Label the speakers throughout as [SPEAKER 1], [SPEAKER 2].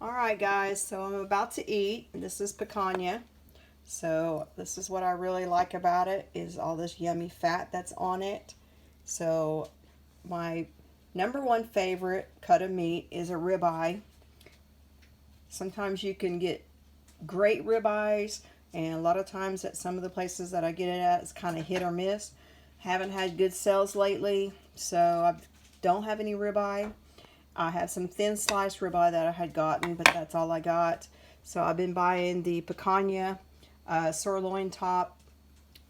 [SPEAKER 1] Alright guys, so I'm about to eat. This is picanha. So this is what I really like about it, is all this yummy fat that's on it. So my number one favorite cut of meat is a ribeye. Sometimes you can get great ribeyes, and a lot of times at some of the places that I get it at, it's kind of hit or miss. Haven't had good sales lately, so I don't have any ribeye. I have some thin sliced ribeye that I had gotten, but that's all I got. So I've been buying the picanha sirloin top.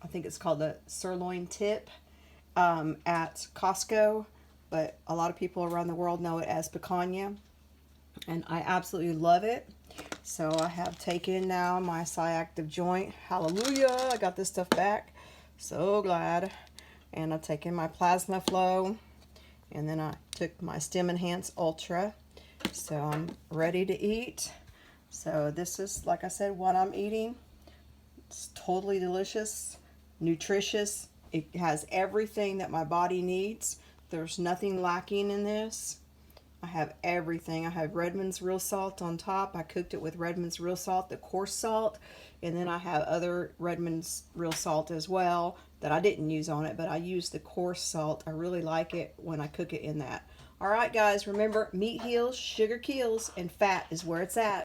[SPEAKER 1] I think it's called the sirloin tip at Costco, but a lot of people around the world know it as picanha, and I absolutely love it. So I have taken now my Cyactive joint. Hallelujah! I got this stuff back. So glad. And I've taken my plasma flow. And then I took my Stem Enhance Ultra. So I'm ready to eat. So this is, like I said, what I'm eating. It's totally delicious, nutritious. It has everything that my body needs. There's nothing lacking in this. I have everything. I have Redmond's Real Salt on top. I cooked it with Redmond's Real Salt, the coarse salt. And then I have other Redmond's Real Salt as well that I didn't use on it, but I used the coarse salt. I really like it when I cook it in that. All right, guys, remember, meat heals, sugar kills, and fat is where it's at.